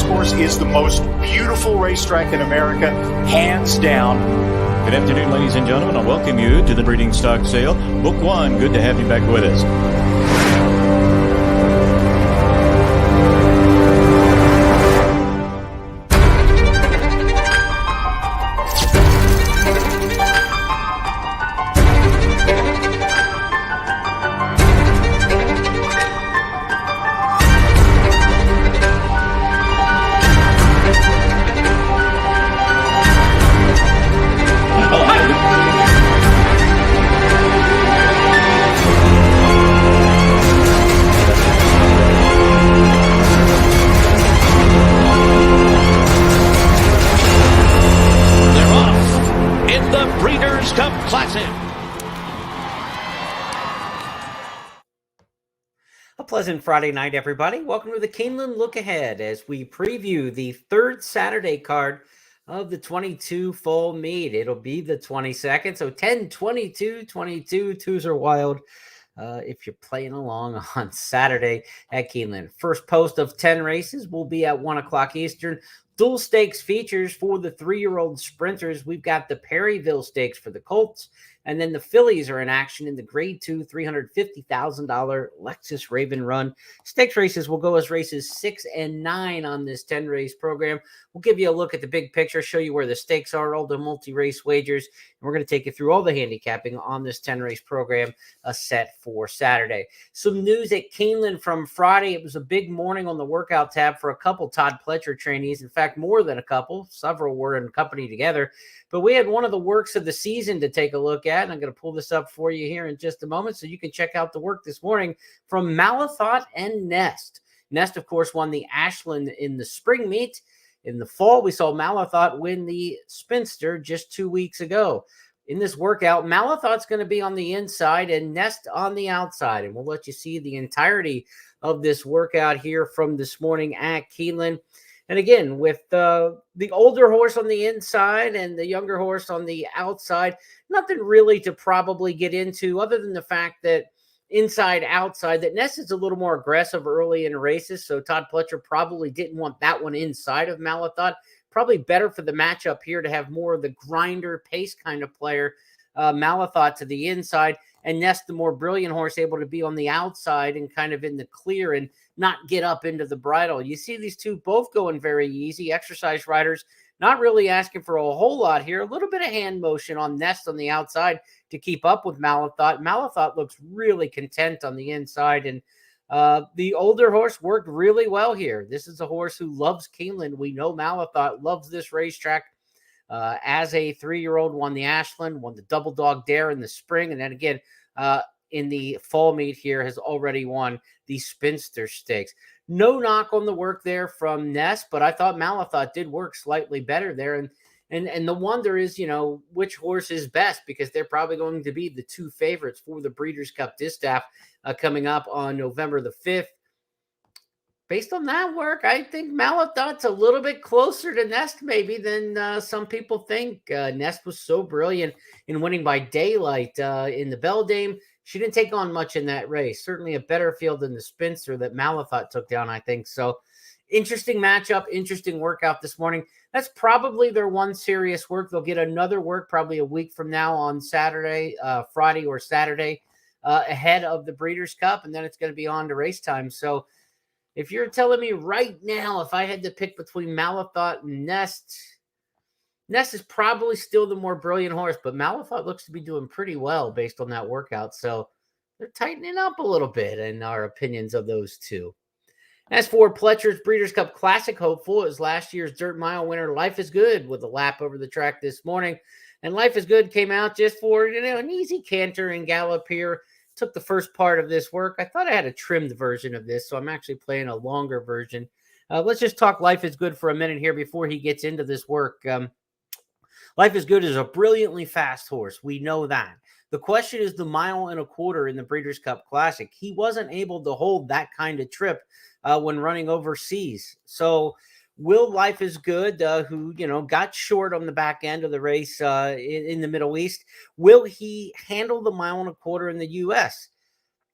Course is the most beautiful racetrack in America, hands down. Good afternoon, ladies and gentlemen. I welcome you to the breeding stock sale. Book one. Good to have you back with us. Pleasant Friday night, everybody. Welcome to the Keeneland Look Ahead as we preview the third Saturday card of the 22 full meet. It'll be the 22nd, so 10, 22, 22. Twos are wild if you're playing along on Saturday at Keeneland. First post of 10 races will be at 1 o'clock Eastern. Dual stakes features for the 3-year-old sprinters. We've got the Perryville Stakes for the Colts, and then the fillies are in action in the Grade 2 $350,000 Lexus Raven Run. Stakes races will go as races 6 and 9 on this 10-race program. We'll give you a look at the big picture, show you where the stakes are, all the multi-race wagers, and we're going to take you through all the handicapping on this 10-race program set for Saturday. Some news at Keeneland from Friday. It was a big morning on the workout tab for a couple Todd Pletcher trainees. In fact, more than a couple. Several were in company together. But we had one of the works of the season to take a look at, and I'm going to pull this up for you here in just a moment so you can check out the work this morning from Malathaat and Nest. Nest, of course, won the Ashland in the spring meet. In the fall, we saw Malathaat win the Spinster just 2 weeks ago. In this workout, Malathaat's going to be on the inside and Nest on the outside, and we'll let you see the entirety of this workout here from this morning at Keeneland. And again, with the older horse on the inside and the younger horse on the outside, nothing really to probably get into other than the fact that inside, outside, that Nest is a little more aggressive early in races. So Todd Pletcher probably didn't want that one inside of Malathaat. Probably better for the matchup here to have more of the grinder pace kind of player, Malathaat to the inside, and Nest, the more brilliant horse, able to be on the outside and kind of in the clear and not get up into the bridle. You see these two both going very easy. Exercise riders not really asking for a whole lot here. A little bit of hand motion on Nest on the outside to keep up with Malathaat. Malathaat looks really content on the inside, and the older horse worked really well here. This is a horse who loves Keeneland. We know Malathaat loves this racetrack. As a 3-year-old, won the Ashland, won the Double Dog Dare in the spring, and then again in the fall meet here has already won the Spinster Stakes. No knock on the work there from Nest, but I thought Malathaat did work slightly better there. And the wonder is, which horse is best, because they're probably going to be the two favorites for the Breeders' Cup Distaff coming up on November the 5th. Based on that work, I think Malathaat's a little bit closer to Nest maybe than some people think. Nest was so brilliant in winning by daylight in the Beldame. She didn't take on much in that race. Certainly a better field than the Spinster that Malathaat took down, I think. So interesting matchup, interesting workout this morning. That's probably their one serious work. They'll get another work probably a week from now on Saturday, Friday or Saturday ahead of the Breeders' Cup, and then it's going to be on to race time. So if you're telling me right now, if I had to pick between Malathaat and Nest, Nest is probably still the more brilliant horse, but Malathaat looks to be doing pretty well based on that workout. So they're tightening up a little bit in our opinions of those two. As for Pletcher's Breeders' Cup Classic hopeful, is last year's Dirt Mile winner Life is Good with a lap over the track this morning. And Life is Good came out just for an easy canter and gallop here. Took the first part of this work. I thought I had a trimmed version of this, so I'm actually playing a longer version. Let's just talk Life is Good for a minute here before he gets into this work. Life is Good is a brilliantly fast horse. We know that. The question is the 1.25 miles in the Breeders' Cup Classic. He wasn't able to hold that kind of trip when running overseas. So will Life is Good, who, got short on the back end of the race in the Middle East, will he handle the 1.25 miles in the U.S.?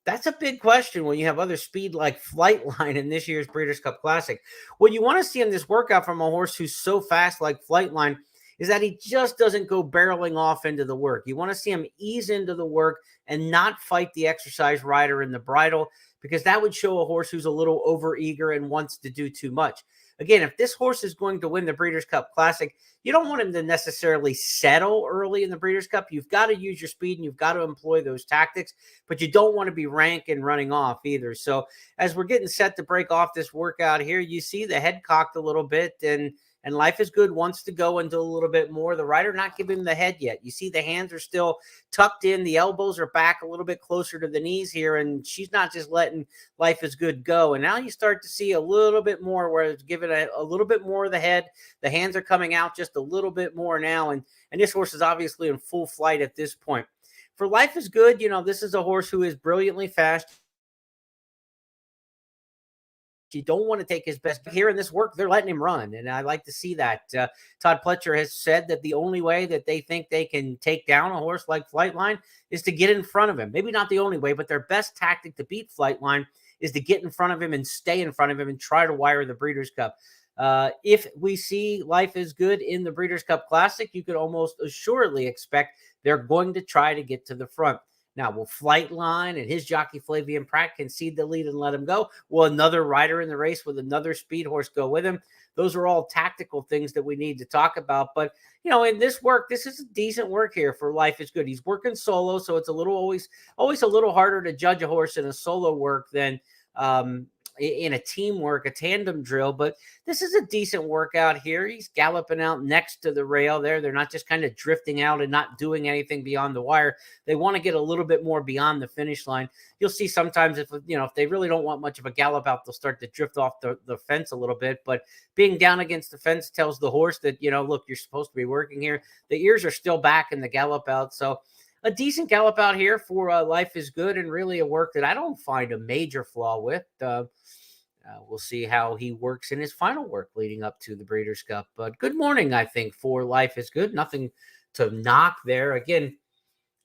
That's a big question when you have other speed like Flightline in this year's Breeders' Cup Classic. What you want to see in this workout from a horse who's so fast like Flightline is that he just doesn't go barreling off into the work. You want to see him ease into the work and not fight the exercise rider in the bridle, because that would show a horse who's a little overeager and wants to do too much. Again, if this horse is going to win the Breeders' Cup Classic, you don't want him to necessarily settle early in the Breeders' Cup. You've got to use your speed and you've got to employ those tactics, but you don't want to be rank and running off either. So as we're getting set to break off this workout here, you see the head cocked a little bit, and Life is Good wants to go and do a little bit more. The rider not giving him the head yet. You see the hands are still tucked in. The elbows are back a little bit closer to the knees here, and she's not just letting Life is Good go. And now you start to see a little bit more where it's giving a little bit more of the head. The hands are coming out just a little bit more now, and this horse is obviously in full flight at this point. For Life is Good, this is a horse who is brilliantly fast. You don't want to take his best here in this work. They're letting him run, and I like to see that. Todd Pletcher has said that the only way that they think they can take down a horse like Flightline is to get in front of him. Maybe not the only way, but their best tactic to beat Flightline is to get in front of him and stay in front of him and try to wire the Breeders' Cup. If we see Life is Good in the Breeders' Cup Classic, you could almost assuredly expect they're going to try to get to the front. Now, will Flightline and his jockey Flavian Pratt concede the lead and let him go? Will another rider in the race with another speed horse go with him? Those are all tactical things that we need to talk about. But, in this work, this is a decent work here for Life is Good. He's working solo, so it's always a little harder to judge a horse in a solo work than in a teamwork, a tandem drill. But this is a decent workout here. He's galloping out next to the rail there. They're not just kind of drifting out and not doing anything beyond the wire. They want to get a little bit more beyond the finish line. You'll see sometimes if they really don't want much of a gallop out, they'll start to drift off the fence a little bit. But being down against the fence tells the horse that, look, you're supposed to be working here. The ears are still back in the gallop out. So a decent gallop out here for Life is Good, and really a work that I don't find a major flaw with. We'll see how he works in his final work leading up to the Breeders' Cup. But good morning, I think, for Life is Good. Nothing to knock there. Again,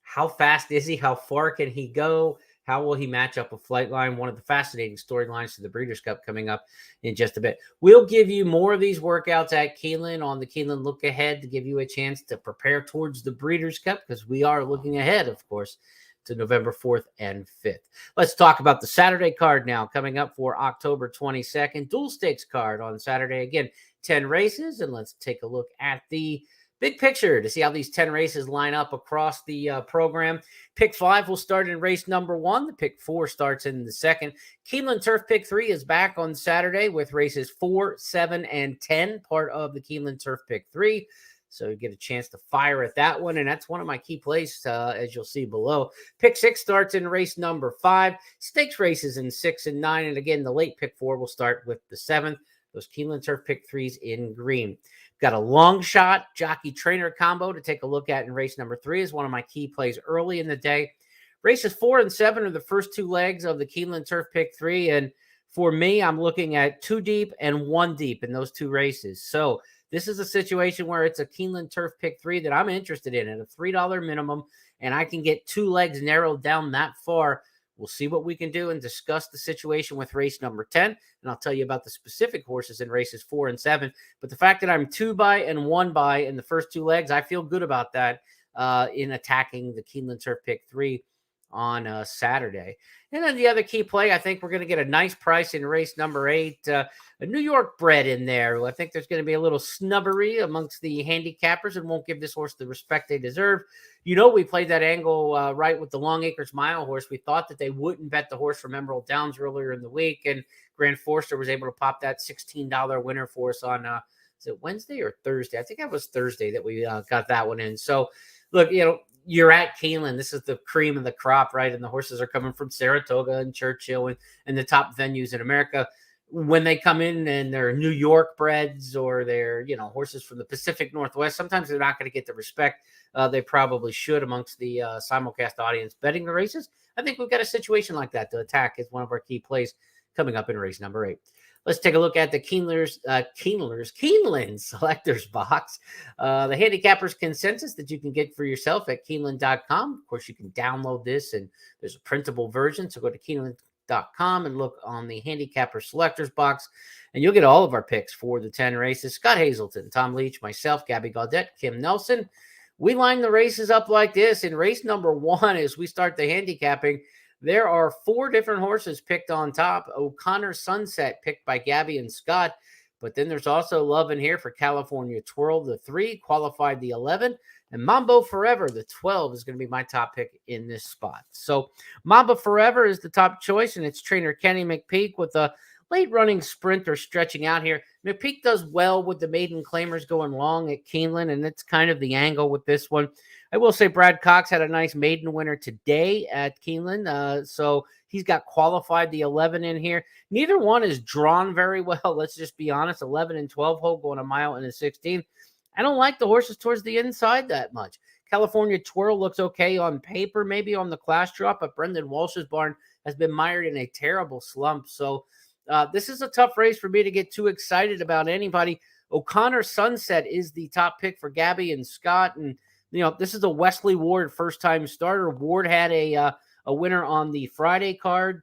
how fast is he? How far can he go? How will he match up with Flightline? One of the fascinating storylines to the Breeders' Cup coming up in just a bit. We'll give you more of these workouts at Keeneland on the Keeneland Look Ahead to give you a chance to prepare towards the Breeders' Cup, because we are looking ahead, of course, to November 4th and 5th. Let's talk about the Saturday card now, coming up for October 22nd. Dual stakes card on Saturday. Again, 10 races, and let's take a look at the big picture to see how these 10 races line up across the program. Pick 5 will start in race number 1. The Pick 4 starts in the second. Keeneland Turf Pick 3 is back on Saturday with races 4, 7, and 10, part of the Keeneland Turf Pick 3. So you get a chance to fire at that one, and that's one of my key plays, as you'll see below. Pick 6 starts in race number 5. Stakes races in 6 and 9, and again, the late Pick 4 will start with the 7th. Those Keeneland Turf Pick 3s in green. Got a long shot jockey trainer combo to take a look at in race number 3 is one of my key plays early in the day. Races 4 and 7 are the first 2 legs of the Keeneland Turf Pick 3, and for me, I'm looking at 2 deep and 1 deep in those 2 races. So this is a situation where it's a Keeneland Turf Pick 3 that I'm interested in at a $3 minimum, and I can get 2 legs narrowed down that far. We'll see what we can do and discuss the situation with race number 10, and I'll tell you about the specific horses in races 4 and 7. But the fact that I'm 2 by and 1 by in the first 2 legs, I feel good about that in attacking the Keeneland Turf Pick 3 on Saturday. And then the other key play, I think we're going to get a nice price in race number 8. A New York bred in there. I think there's going to be a little snubbery amongst the handicappers and won't give this horse the respect they deserve. We played that angle right with the Long Acres Mile horse. We thought that they wouldn't bet the horse from Emerald Downs earlier in the week, and Grant Forster was able to pop that $16 winner for us on, is it Wednesday or Thursday? I think that was Thursday that we got that one in. So, look, you're at Keeneland. This is the cream of the crop, right? And the horses are coming from Saratoga and Churchill and the top venues in America. When they come in and they're New York breds or they're, horses from the Pacific Northwest, sometimes they're not going to get the respect they probably should amongst the simulcast audience betting the races. I think we've got a situation like that to attack as one of our key plays coming up in race number 8. Let's take a look at the Keeneland Selectors Box, the handicappers consensus that you can get for yourself at Keeneland.com. Of course, you can download this, and there's a printable version. So go to Keeneland.com and look on the handicapper selectors box, and you'll get all of our picks for the 10 races. Scott Hazelton, Tom Leach, myself, Gabby Gaudette, Kim Nelson. We line the races up like this. In race number 1, as we start the handicapping, there are 4 different horses picked on top. O'Connor Sunset picked by Gabby and Scott. But then there's also love in here for California Twirl, the 3, qualified the 11. And Mambo Forever, the 12, is going to be my top pick in this spot. So Mambo Forever is the top choice, and it's trainer Kenny McPeak with a late running sprinter stretching out here. McPeak does well with the maiden claimers going long at Keeneland, and that's kind of the angle with this one. I will say Brad Cox had a nice maiden winner today at Keeneland, so he's got qualified the 11 in here. Neither one is drawn very well. Let's just be honest. 11 and 12 hole going a mile and a 16. I don't like the horses towards the inside that much. California Twirl looks okay on paper, maybe on the class drop, but Brendan Walsh's barn has been mired in a terrible slump. So this is a tough race for me to get too excited about anybody. O'Connor Sunset is the top pick for Gabby and Scott, and this is a Wesley Ward first-time starter. Ward had a winner on the Friday card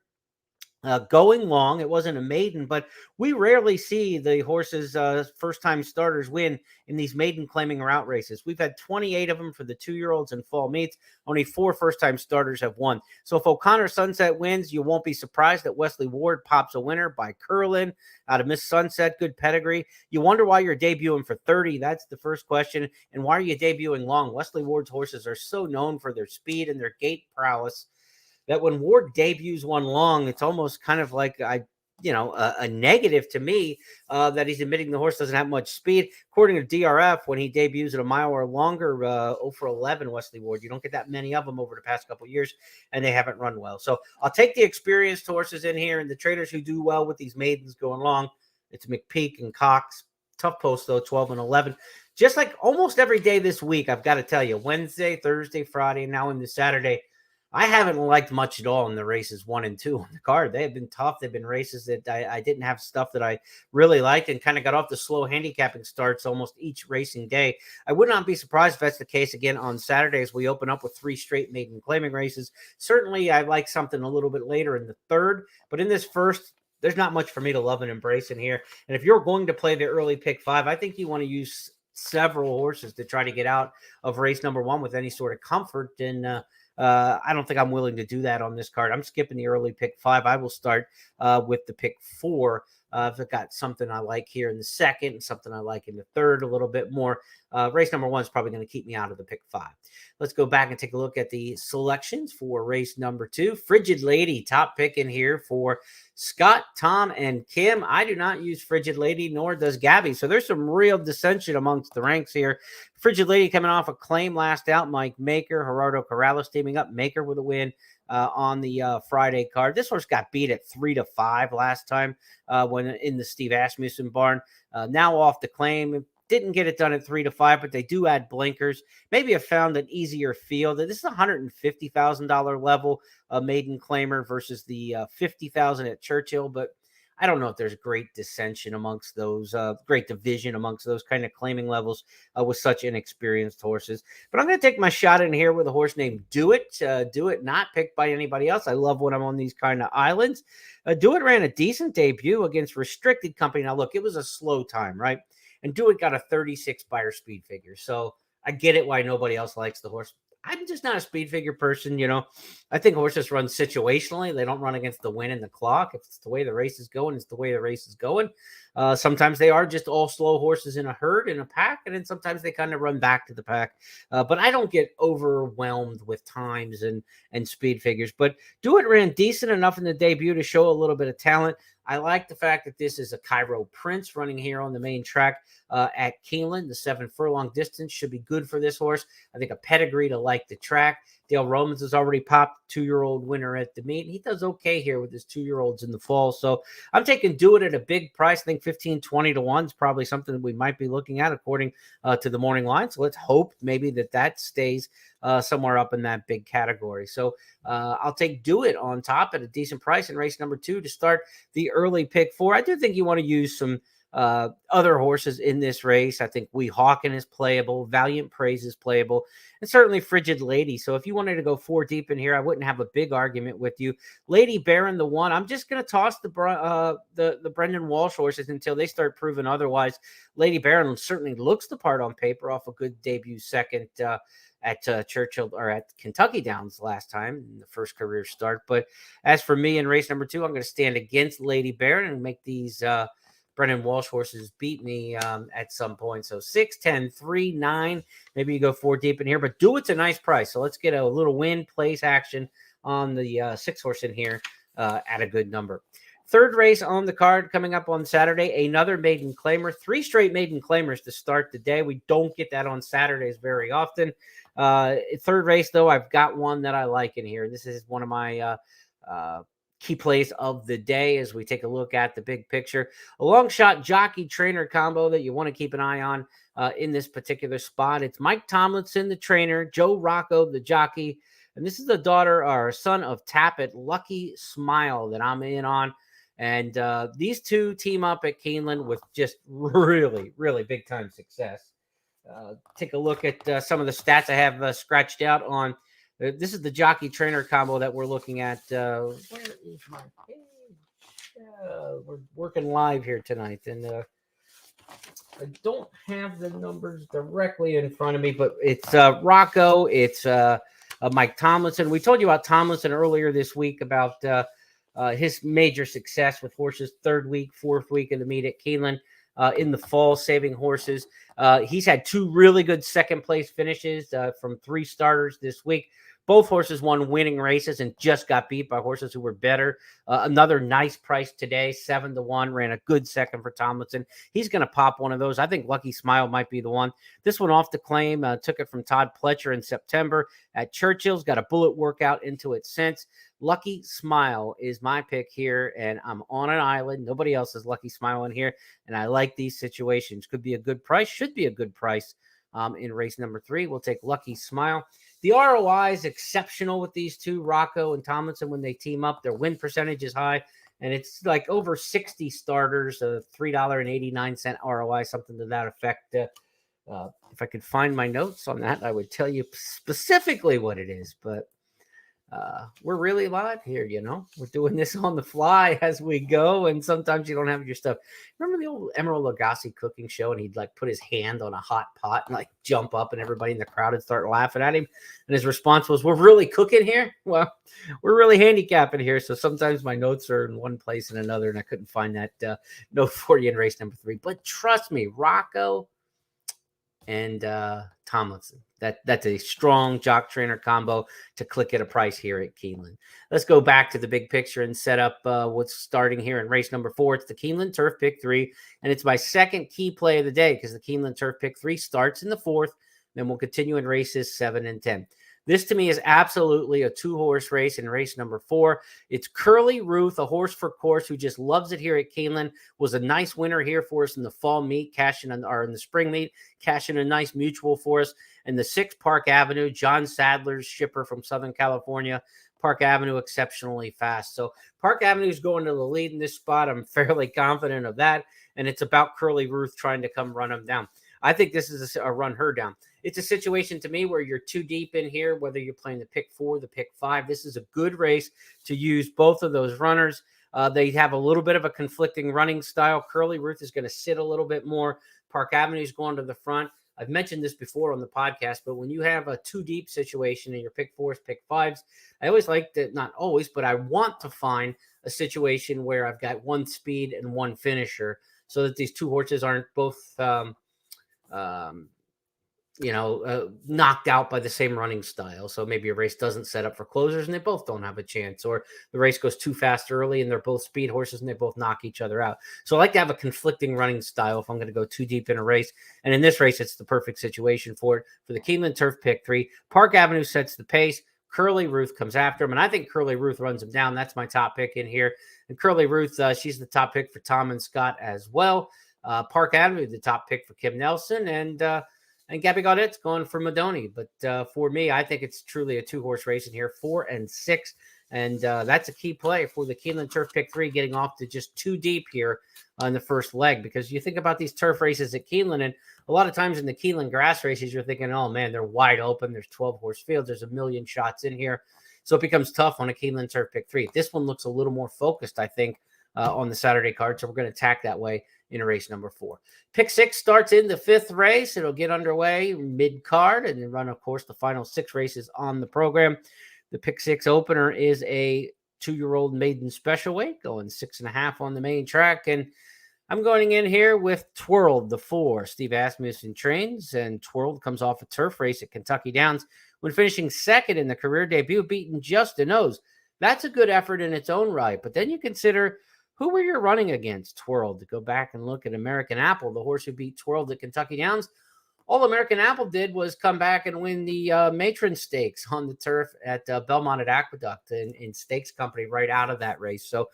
going long. It wasn't a maiden, but we rarely see the horses' first-time starters win in these maiden claiming route races. We've had 28 of them for the 2-year-olds in fall meets. Only 4 first-time starters have won. So if O'Connor Sunset wins, you won't be surprised that Wesley Ward pops a winner by Curlin out of Miss Sunset. Good pedigree. You wonder why you're debuting for 30. That's the first question. And why are you debuting long? Wesley Ward's horses are so known for their speed and their gait prowess that when Ward debuts one long, it's almost kind of like a negative to me that he's admitting the horse doesn't have much speed. According to DRF, when he debuts at a mile or longer, 0 for 11, Wesley Ward. You don't get that many of them over the past couple of years, and they haven't run well. So I'll take the experienced horses in here and the trainers who do well with these maidens going long. It's McPeak and Cox. Tough post, though, 12 and 11. Just like almost every day this week, I've got to tell you, Wednesday, Thursday, Friday, and now into Saturday, I haven't liked much at all in the races 1 and 2 on the card. They have been tough. They've been races that I didn't have stuff that I really liked and kind of got off the slow handicapping starts almost each racing day. I would not be surprised if that's the case again on Saturdays. We open up with 3 straight maiden claiming races. Certainly, I like something a little bit later in the third, but in this first, there's not much for me to love and embrace in here. And if you're going to play the early pick 5, I think you want to use several horses to try to get out of race number 1 with any sort of comfort. And I don't think I'm willing to do that on this card. I'm skipping the early pick 5. I will start with the pick 4. If I've got something I like here in the second and something I like in the third a little bit more. Race number 1 is probably going to keep me out of the pick 5. Let's go back and take a look at the selections for race number 2. Frigid Lady, top pick in here for Scott, Tom, and Kim. I do not use Frigid Lady, nor does Gabby. So there's some real dissension amongst the ranks here. Frigid Lady coming off a claim last out. Mike Maker, Gerardo Corrales teaming up. Maker with a win on the Friday card. This horse got beat at 3-5 last time when in the Steve Asmussen barn. Now off the claim. Didn't get it done at 3-5, but they do add blinkers. Maybe have found an easier field. This is a $150,000 level maiden claimer versus the $50,000 at Churchill, but I don't know if there's great dissension amongst those, great division amongst those kind of claiming levels with such inexperienced horses. But I'm going to take my shot in here with a horse named Do It. Do It, not picked by anybody else. I love when I'm on these kind of islands. Do It ran a decent debut against Restricted Company. Now, look, it was a slow time, right? And Do It got a 36 buyer speed figure. So I get it why nobody else likes the horse. I'm just not a speed figure person, I think horses run situationally. They don't run against the wind and the clock. If it's the way the race is going, it's the way the race is going. Sometimes they are just all slow horses in a herd, in a pack, and then sometimes they kind of run back to the pack. But I don't get overwhelmed with times and speed figures. But Do It ran decent enough in the debut to show a little bit of talent. I like the fact that this is a Cairo Prince running here on the main track at Keeneland. The 7 furlong distance should be good for this horse. I think a pedigree to like the track. Dale Romans has already popped 2-year-old winner at the meet. He does okay here with his 2-year-olds in the fall. So I'm taking Do It at a big price. I think 15, 20 to 1 is probably something that we might be looking at according to the morning line. So let's hope maybe that stays somewhere up in that big category. So I'll take Do It on top at a decent price in race number 2 to start the early pick 4. I do think you want to use some other horses in this race. I think Weehawken is playable, Valiant Praise is playable, and certainly Frigid Lady. So if you wanted to go 4 deep in here, I wouldn't have a big argument with you. Lady Baron, the 1. I'm just going to toss the Brendan Walsh horses until they start proving otherwise. Lady Baron certainly looks the part on paper off a good debut second at Churchill or at Kentucky Downs last time in the first career start. But as for me in race number 2, I'm going to stand against Lady Baron and make these Brendan Walsh horses beat me at some point. So 6, 10, 3, 9. Maybe you go 4 deep in here, but Do It's a nice price. So let's get a little win place action on the 6 horse in here at a good number. Third race on the card coming up on Saturday, another maiden claimer. 3 straight maiden claimers to start the day. We don't get that on Saturdays very often. Third race, though, I've got one that I like in here. This is one of my key plays of the day as we take a look at the big picture. A long shot jockey trainer combo that you want to keep an eye on in this particular spot. It's Mike Tomlinson, the trainer, Joe Rocco, the jockey, and this is the daughter or son of Tappet, Lucky Smile, that I'm in on. And these two team up at Keeneland with just really, really big time success. Take a look at some of the stats I have scratched out on. This is the jockey trainer combo that we're looking at. Where is my page? We're working live here tonight, and I don't have the numbers directly in front of me, but it's Rocco, it's Mike Tomlinson. We told you about Tomlinson earlier this week about his major success with horses 3rd week, 4th week of the meet at Keeneland in the fall, saving horses. He's had 2 really good second place finishes from 3 starters this week. Both horses won winning races and just got beat by horses who were better. Another nice price today, 7 to 1, ran a good second for Tomlinson. He's going to pop one of those. I think Lucky Smile might be the one. This one off the claim, took it from Todd Pletcher in September at Churchill's, got a bullet workout into it since. Lucky Smile is my pick here, and I'm on an island. Nobody else has Lucky Smile in here, and I like these situations. Could be a good price, should be a good price in race number 3. We'll take Lucky Smile. The ROI is exceptional with these two, Rocco and Tomlinson, when they team up. Their win percentage is high, and it's like over 60 starters, a $3.89 ROI, something to that effect. If I could find my notes on that, I would tell you specifically what it is, but we're really live here, you know. We're doing this on the fly as we go, and sometimes you don't have your stuff. Remember the old Emeril Lagasse cooking show, and he'd like put his hand on a hot pot and like jump up, and everybody in the crowd would start laughing at him, and his response was, "We're really cooking here." Well, we're really handicapping here, so sometimes my notes are in one place and another, and I couldn't find that note for you in race number 3. But trust me, Rocco and Tomlinson. That's a strong jock trainer combo to click at a price here at Keeneland. Let's go back to the big picture and set up what's starting here in race number 4. It's the Keeneland Turf Pick 3, and it's my second key play of the day because the Keeneland Turf Pick 3 starts in the 4th, then we'll continue in races 7 and 10. This to me is absolutely a 2-horse race in race number 4. It's Curly Ruth, a horse for course who just loves it here at Keeneland. Was a nice winner here for us in the fall meet, or in the spring meet, cashing a nice mutual for us. And the 6 Park Avenue, John Sadler's shipper from Southern California. Park Avenue exceptionally fast. So Park Avenue is going to the lead in this spot. I'm fairly confident of that. And it's about Curly Ruth trying to come run him down. I think this is a run her down. It's a situation to me where you're too deep in here, whether you're playing the pick 4, the pick 5. This is a good race to use both of those runners. They have a little bit of a conflicting running style. Curly Ruth is going to sit a little bit more. Park Avenue is going to the front. I've mentioned this before on the podcast, but when you have a too deep situation in your pick 4s, pick 5s, I always like to, not always, but I want to find a situation where I've got one speed and one finisher so that these 2 horses aren't both knocked out by the same running style. So maybe a race doesn't set up for closers and they both don't have a chance, or the race goes too fast early and they're both speed horses and they both knock each other out. So I like to have a conflicting running style if I'm going to go too deep in a race. And in this race, it's the perfect situation for it. For the Keeneland Turf Pick 3, Park Avenue sets the pace. Curly Ruth comes after him, and I think Curly Ruth runs him down. That's my top pick in here. And Curly Ruth, she's the top pick for Tom and Scott as well. Park Avenue, the top pick for Kim Nelson, and Gabby Gaudette's going for Madoni. But for me, I think it's truly a 2-horse race in here, 4 and 6. And that's a key play for the Keeneland Turf Pick 3, getting off to just too deep here on the first leg. Because you think about these turf races at Keeneland, and a lot of times in the Keeneland grass races, you're thinking, oh, man, they're wide open. There's 12-horse fields. There's a million shots in here. So it becomes tough on a Keeneland Turf Pick 3. This one looks a little more focused, I think, on the Saturday card. So we're going to attack that way in race number 4. Pick 6 starts in the 5th race. It'll get underway mid-card and then run, of course, the final 6 races on the program. The Pick 6 opener is a 2-year-old maiden special weight, going 6.5 on the main track. And I'm going in here with Twirled, the 4. Steve Asmussen trains, and Twirled comes off a turf race at Kentucky Downs when finishing second in the career debut, beating Just a Nose. That's a good effort in its own right. But then you consider who were you running against, Twirled. To go back and look at American Apple, the horse who beat Twirled at Kentucky Downs. All American Apple did was come back and win the Matron Stakes on the turf at Belmont at Aqueduct in Stakes Company right out of that race. So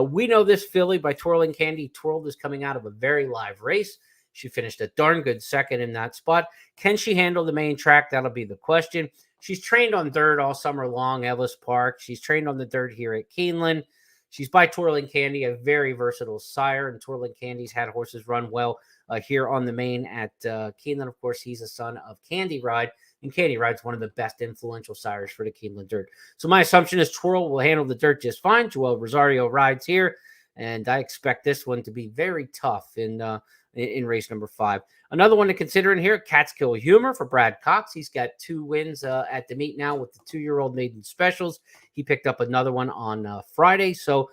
we know this filly by Twirling Candy. Twirled is coming out of a very live race. She finished a darn good second in that spot. Can she handle the main track? That'll be the question. She's trained on dirt all summer long, Ellis Park. She's trained on the dirt here at Keeneland. She's by Twirling Candy, a very versatile sire, and Twirling Candy's had horses run well here on the main at Keeneland. Of course, he's a son of Candy Ride, and Candy Ride's one of the best influential sires for the Keeneland dirt. So my assumption is Twirl will handle the dirt just fine. Joel Rosario rides here, and I expect this one to be very tough in race number 5. Another one to consider in here, Catskill Humor for Brad Cox. He's got 2 wins at the meet now with the 2-year-old maiden specials. He picked up another one on Friday. So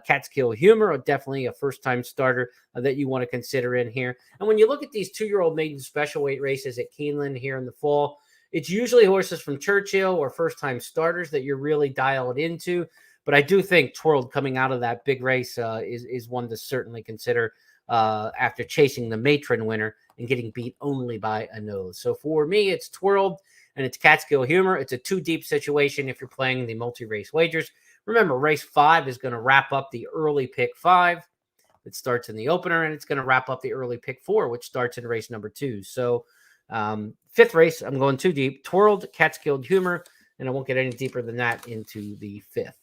Catskill Humor, definitely a first-time starter that you want to consider in here. And when you look at these 2-year-old maiden special weight races at Keeneland here in the fall, it's usually horses from Churchill or first-time starters that you're really dialed into. But I do think Twirled coming out of that big race is one to certainly consider after chasing the Matron winner and getting beat only by a nose. So for me, it's Twirled and it's Catskill Humor. It's a 2-deep situation if you're playing the multi-race wagers. Remember, race 5 is going to wrap up the early pick 5. It starts in the opener, and it's going to wrap up the early pick 4, which starts in race number 2. So 5th race, I'm going 2 deep. Twirled, Catskill Humor, and I won't get any deeper than that into the 5th.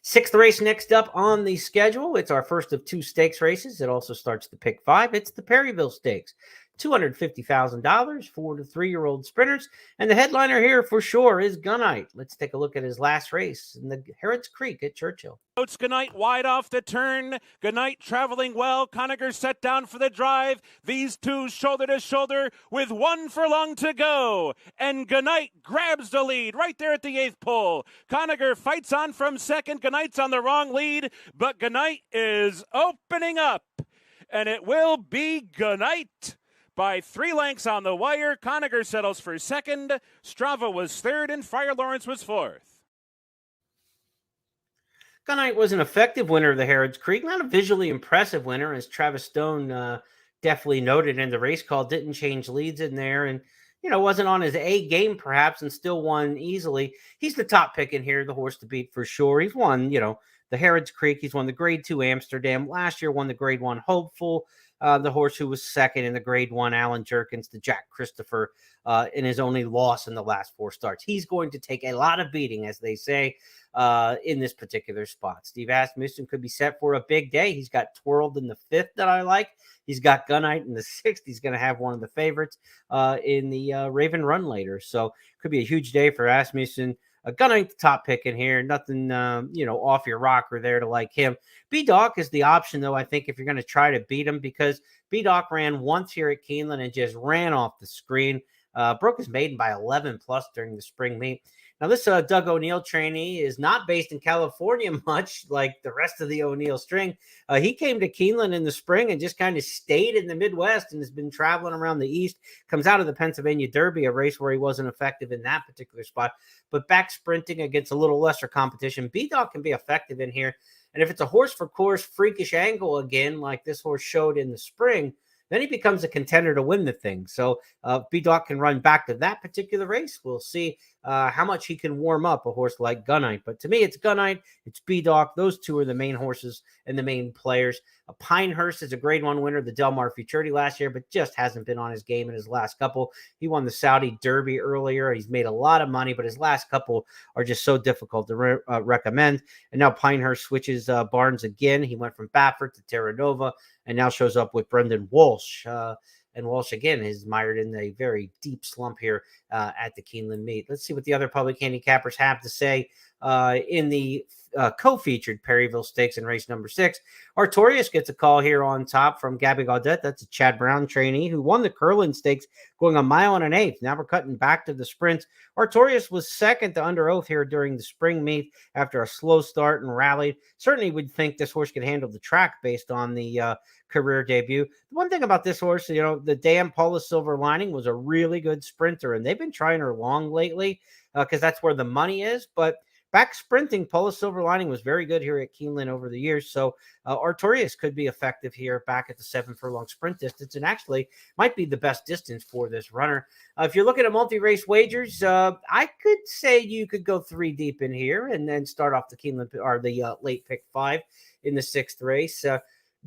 6th race next up on the schedule. It's our first of 2 stakes races. It also starts the pick 5. It's the Perryville Stakes. $250,000 for the 3-year-old sprinters. And the headliner here for sure is Gunite. Let's take a look at his last race in the Harrods Creek at Churchill. It's Gunite wide off the turn. Gunite traveling well. Conacher set down for the drive. These two shoulder to shoulder with 1 furlong to go. And Gunite grabs the lead right there at the 8th pole. Conacher fights on from second. Gunite's on the wrong lead, but Gunite is opening up. And it will be Gunite by 3 lengths on the wire. Conacher settles for second. Strava was 3rd, and Friar Lawrence was 4th. Gunite was an effective winner of the Harrods Creek, not a visually impressive winner, as Travis Stone definitely noted in the race call. Didn't change leads in there, and wasn't on his A game perhaps, and still won easily. He's the top pick in here, the horse to beat for sure. He's won, the Harrods Creek. He's won the Grade 2 Amsterdam. Last year won the Grade 1 Hopeful. The horse who was second in the Grade 1 Alan Jerkins, the Jack Christopher, in his only loss in the last 4 starts. He's going to take a lot of beating, as they say, in this particular spot. Steve Asmussen could be set for a big day. He's got Twirled in the 5th that I like. He's got Gunite in the 6th. He's going to have one of the favorites in the Raven Run later. So could be a huge day for Asmussen. Gunite the top pick in here. Nothing, off your rocker there to like him. B-Doc is the option, though, I think, if you're going to try to beat him, because B-Doc ran once here at Keeneland and just ran off the screen. Broke his maiden by 11 plus during the spring meet. Now, this Doug O'Neill trainee is not based in California much like the rest of the O'Neill string. He came to Keeneland in the spring and just kind of stayed in the Midwest and has been traveling around the East. Comes out of the Pennsylvania Derby, a race where he wasn't effective in that particular spot. But back sprinting against a little lesser competition, B-Dog can be effective in here. And if it's a horse for course freakish angle again, like this horse showed in the spring, then he becomes a contender to win the thing. So B-Doc can run back to that particular race. We'll see how much he can warm up a horse like Gunite. But to me, it's Gunite, it's B-Doc. Those two are the main horses and the main players. Pinehurst is a Grade 1 winner, the Del Mar Futurity last year, but just hasn't been on his game in his last couple. He won the Saudi Derby earlier. He's made a lot of money, but his last couple are just so difficult to recommend. And now Pinehurst switches barns again. He went from Baffert to Terra Nova and now shows up with Brendan Walsh. And Walsh, again, is mired in a very deep slump here at the Keeneland meet. Let's see what the other public handicappers have to say in the co-featured Perryville Stakes in race number 6. Artorias gets a call here on top from Gabby Gaudet. That's a Chad Brown trainee who won the Curlin Stakes going a mile and an eighth. Now we're cutting back to the sprints. Artorias was second to Under Oath here during the spring meet after a slow start and rallied. Certainly would think this horse could handle the track based on the career debut. The one thing about this horse, the damn Paula Silver Lining was a really good sprinter, and they've been trying her long lately because that's where the money is. But back sprinting, Paula Silver Lining was very good here at Keeneland over the years. So Artorias could be effective here back at the 7 furlong sprint distance, and actually might be the best distance for this runner. If you're looking at multi-race wagers, I could say you could go 3 deep in here and then start off the Keeneland or the late pick 5 in the 6th race.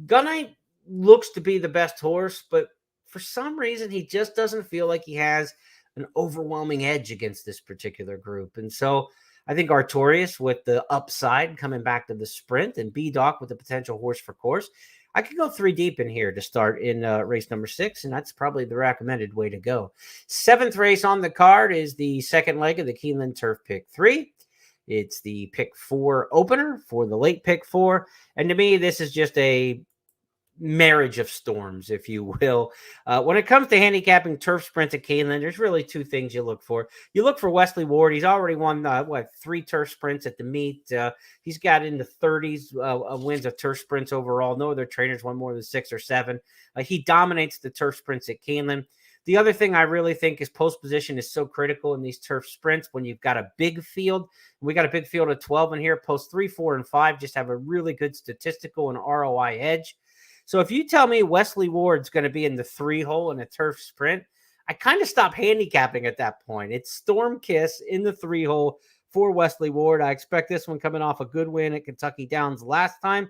Gunite looks to be the best horse, but for some reason he just doesn't feel like he has an overwhelming edge against this particular group. And so I think Artorias with the upside coming back to the sprint and B-Doc with the potential horse for course. I could go 3 deep in here to start in race number 6, and that's probably the recommended way to go. 7th race on the card is the second leg of the Keeneland Turf Pick 3. It's the pick 4 opener for the late pick 4. And to me, this is just a marriage of storms, if you will. When it comes to handicapping turf sprints at Keeneland, there's really 2 things you look for. You look for Wesley Ward. He's already won 3 turf sprints at the meet. He's got in the 30s wins of turf sprints overall. No other trainers won more than 6 or 7. He dominates the turf sprints at Keeneland. The other thing I really think is post position is so critical in these turf sprints when you've got a big field. We got a big field of 12 in here. Post 3, 4, and 5 just have a really good statistical and ROI edge. So if you tell me Wesley Ward's going to be in the 3 hole in a turf sprint, I kind of stop handicapping at that point. It's Storm Kiss in the 3 hole for Wesley Ward. I expect this one coming off a good win at Kentucky Downs last time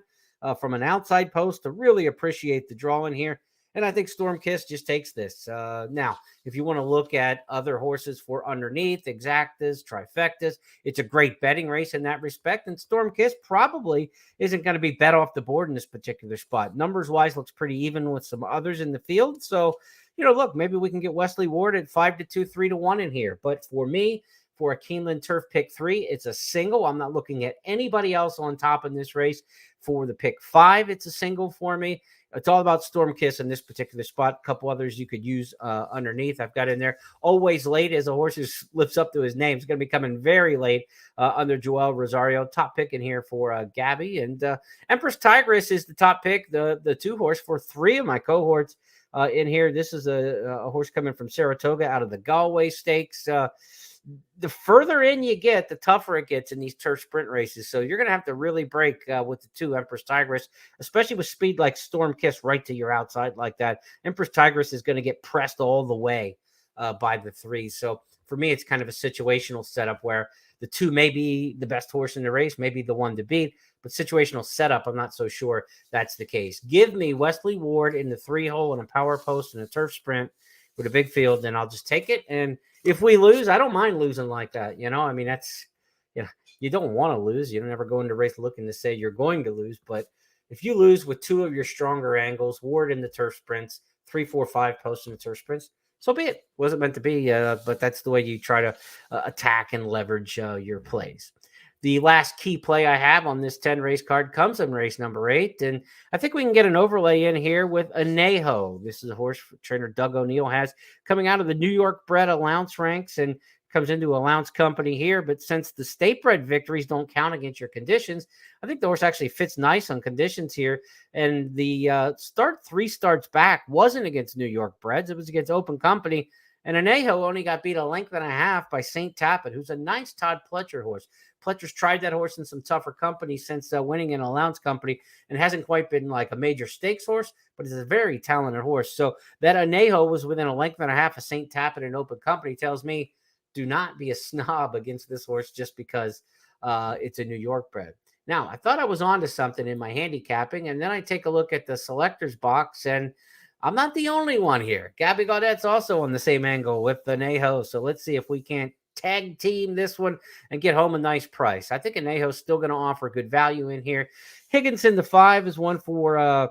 from an outside post to really appreciate the draw in here. And I think Storm Kiss just takes this. Now, if you want to look at other horses for underneath, exactas, trifectas, it's a great betting race in that respect. And Storm Kiss probably isn't going to be bet off the board in this particular spot. Numbers-wise, looks pretty even with some others in the field. So, look, maybe we can get Wesley Ward at 5-2, 3-1 in here. But for me, for a Keeneland Turf Pick 3, it's a single. I'm not looking at anybody else on top in this race. For the pick 5, it's a single for me. It's all about Storm Kiss in this particular spot. A couple others you could use underneath. I've got in there Always Late as a horse who lives up to his name. It's going to be coming very late under Joel Rosario. Top pick in here for Gabby. And Empress Tigress is the top pick, the 2 horse for 3 of my cohorts in here. This is a horse coming from Saratoga out of the Galway Stakes. The further in you get, the tougher it gets in these turf sprint races. So you're going to have to really break with the 2 Empress Tigress, especially with speed like Storm Kiss right to your outside like that. Empress Tigress is going to get pressed all the way by the 3. So for me, it's kind of a situational setup where the 2 may be the best horse in the race, maybe the one to beat, but situational setup, I'm not so sure that's the case. Give me Wesley Ward in the 3 hole and a power post and a turf sprint with a big field, then I'll just take it. And if we lose, I don't mind losing like that. I mean, that's, you don't want to lose. You don't ever go into race looking to say you're going to lose. But if you lose with 2 of your stronger angles, Ward in the turf sprints, 3, 4, 5 posts in the turf sprints, so be it. Wasn't meant to be, but that's the way you try to attack and leverage your plays. The last key play I have on this 10 race card comes in race number 8. And I think we can get an overlay in here with Anejo. This is a horse trainer Doug O'Neill has coming out of the New York bred allowance ranks and comes into allowance company here. But since the state bred victories don't count against your conditions, I think the horse actually fits nice on conditions here. And the 3 starts back wasn't against New York breds. It was against open company. And Anejo only got beat a length and a half by St. Tappet, who's a nice Todd Pletcher horse. Pletcher's tried that horse in some tougher company since winning an allowance company and hasn't quite been like a major stakes horse, but he's a very talented horse. So that Anejo was within a length and a half of St. Tappet in open company tells me do not be a snob against this horse just because it's a New York bred. Now, I thought I was onto something in my handicapping, and then I take a look at the selector's box, and I'm not the only one here. Gabby Gaudette's also on the same angle with the Anejo, so let's see if we can't tag team this one and get home a nice price. I think Anejo's still going to offer good value in here. Higginson, the 5, is one for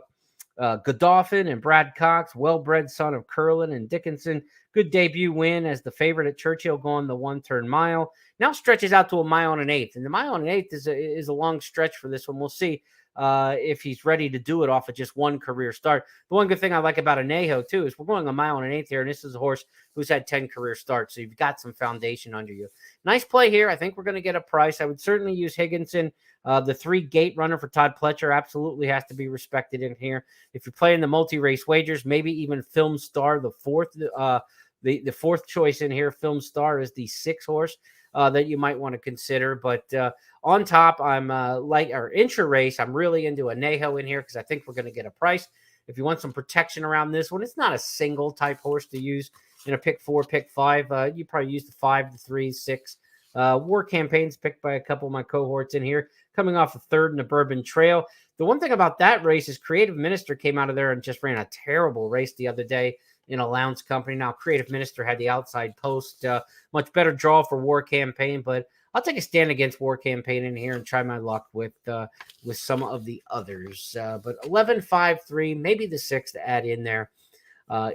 Godolphin and Brad Cox, well-bred son of Curlin and Dickinson. Good debut win as the favorite at Churchill going the 1-turn mile. Now stretches out to a mile and an eighth. And the mile and an eighth is a long stretch for this one. We'll see if he's ready to do it off of just one career start. The one good thing I like about Anejo, too, is we're going a mile and an eighth here, and this is a horse who's had 10 career starts, so you've got some foundation under you. Nice play here. I think we're going to get a price. I would certainly use Higginson. The 3 gate runner for Todd Pletcher absolutely has to be respected in here. If you're playing the multi-race wagers, maybe even Film Star, the fourth choice in here. Film Star is the 6 horse that you might want to consider. But on top, I'm intra-race, I'm really into Anejo in here because I think we're going to get a price. If you want some protection around this one, it's not a single type horse to use in a pick 4, pick 5. You probably use the 5, the 3, 6. War Campaigns picked by a couple of my cohorts in here, coming off the 3rd in the Bourbon Trail. The one thing about that race is Creative Minister came out of there and just ran a terrible race the other day in a Lowndes Company. Now, Creative Minister had the outside post, much better draw for War Campaign, but I'll take a stand against War Campaign in here and try my luck with some of the others. But 11, 5, 3, maybe the 6 to add in there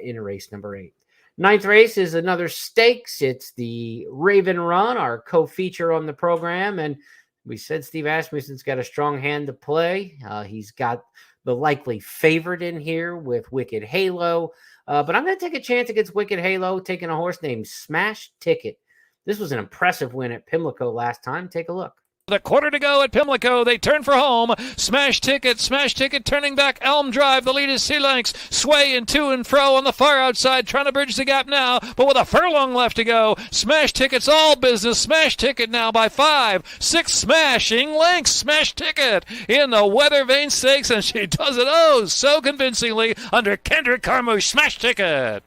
in race number 8. 9th race is another stakes. It's the Raven Run, our co-feature on the program. And we said Steve Asmussen's got a strong hand to play. He's got the likely favorite in here with Wicked Halo. But I'm going to take a chance against Wicked Halo, taking a horse named Smash Ticket. This was an impressive win at Pimlico last time. Take a look. The quarter to go at Pimlico. They turn for home. Smash Ticket turning back Elm Drive. The lead is C-Lengths. Swaying to and fro on the far outside, trying to bridge the gap now, but with a furlong left to go. Smash Ticket's all business. Smash Ticket now by 5, 6 smashing lengths. Smash Ticket in the Weather Vane Stakes, and she does it oh so convincingly under Kendrick Carmouche. Smash Ticket.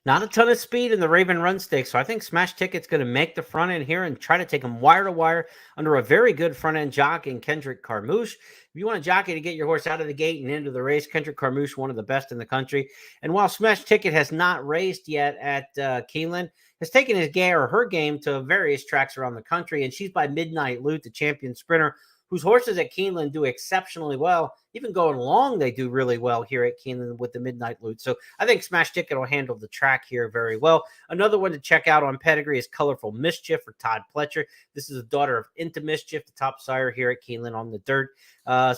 Not a ton of speed in the Raven Run Stakes, so I think Smash Ticket's going to make the front end here and try to take him wire to wire under a very good front end jockey in Kendrick Carmouche. If you want a jockey to get your horse out of the gate and into the race, Kendrick Carmouche, one of the best in the country. And while Smash Ticket has not raced yet at Keeneland, has taken her game to various tracks around the country, and she's by Midnight Loot, the champion sprinter, whose horses at Keeneland do exceptionally well. Even going long, they do really well here at Keeneland with the Midnight Loot. So I think Smash Ticket will handle the track here very well. Another one to check out on pedigree is Colorful Mischief for Todd Pletcher. This is a daughter of Into Mischief, the top sire here at Keeneland on the dirt.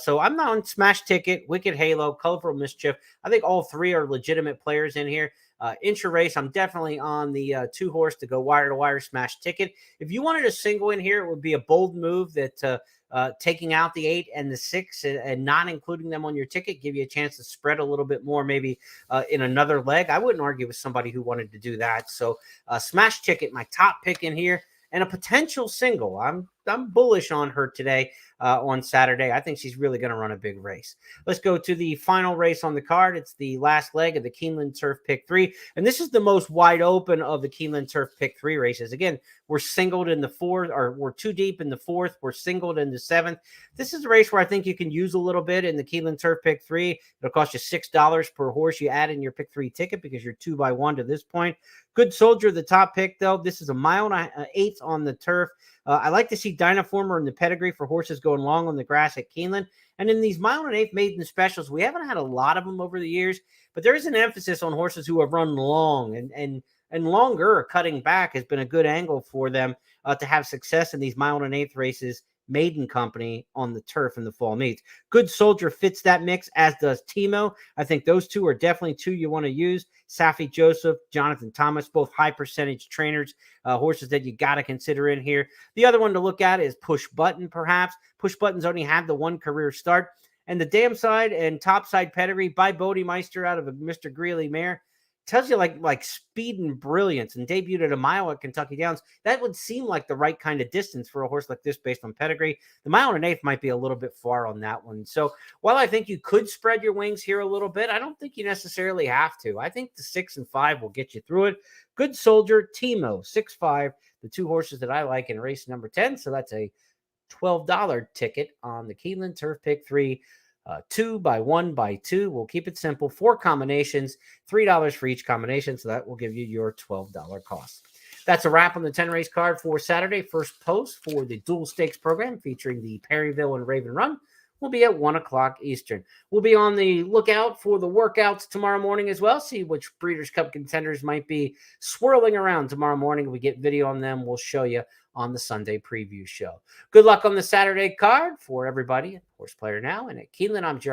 So I'm not on Smash Ticket, Wicked Halo, Colorful Mischief. I think all 3 are legitimate players in here. Intra-race, I'm definitely on the 2 horse to go wire to wire, Smash Ticket. If you wanted a single in here, it would be a bold move that taking out the 8 and the 6 and not including them on your ticket, give you a chance to spread a little bit more, maybe in another leg. I wouldn't argue with somebody who wanted to do that. So Smash Ticket, my top pick in here, and a potential single. I'm bullish on her today on Saturday. I think she's really going to run a big race. Let's go to the final race on the card. It's the last leg of the Keeneland Turf Pick 3. And this is the most wide open of the Keeneland Turf Pick 3 races. Again, we're singled in the 4th, or we're 2 deep in the 4th. We're singled in the 7th. This is a race where I think you can use a little bit in the Keeneland Turf Pick 3. It'll cost you $6 per horse you add in your Pick 3 ticket because you're 2 by 1 to this point. Good Soldier, the top pick, though. This is a mile and an eighth on the turf. I like to see Dynaformer in the pedigree for horses going long on the grass at Keeneland. And in these mile and eighth maiden specials, we haven't had a lot of them over the years, but there is an emphasis on horses who have run long and longer. Cutting back has been a good angle for them to have success in these mile and eighth races, maiden company on the turf in the fall meets. Good Soldier fits that mix, as does Timo. I think those 2 are definitely 2 you want to use. Safi Joseph, Jonathan Thomas, both high percentage trainers, horses that you got to consider in here. The other one to look at is Push Button, perhaps. Push Button's only had the 1 career start. And the dam side and top side pedigree by Bodie Meister out of a Mr. Greeley mare. tells you like speed and brilliance, and debuted at a mile at Kentucky Downs. That would seem like the right kind of distance for a horse like this based on pedigree. The 1 1/8 might be a little bit far on that one. So while I think you could spread your wings here a little bit, I don't think you necessarily have to. I think the 6 and 5 will get you through it. Good Soldier, Timo, 6-5, the two horses that I like in race number 10. So that's a $12 ticket on the Keeneland Turf Pick 3. 2 by 1 by 2. We'll keep it simple. 4 combinations, $3 for each combination. So that will give you your $12 cost. That's a wrap on the 10 race card for Saturday. First post for the dual stakes program featuring the Perryville and Raven Run will be at 1 o'clock Eastern. We'll be on the lookout for the workouts tomorrow morning as well. See which Breeders' Cup contenders might be swirling around tomorrow morning. We get video on them. We'll show you on the Sunday preview show. Good luck on the Saturday card for everybody. Horse Player Now and at Keeneland, I'm Jeremy.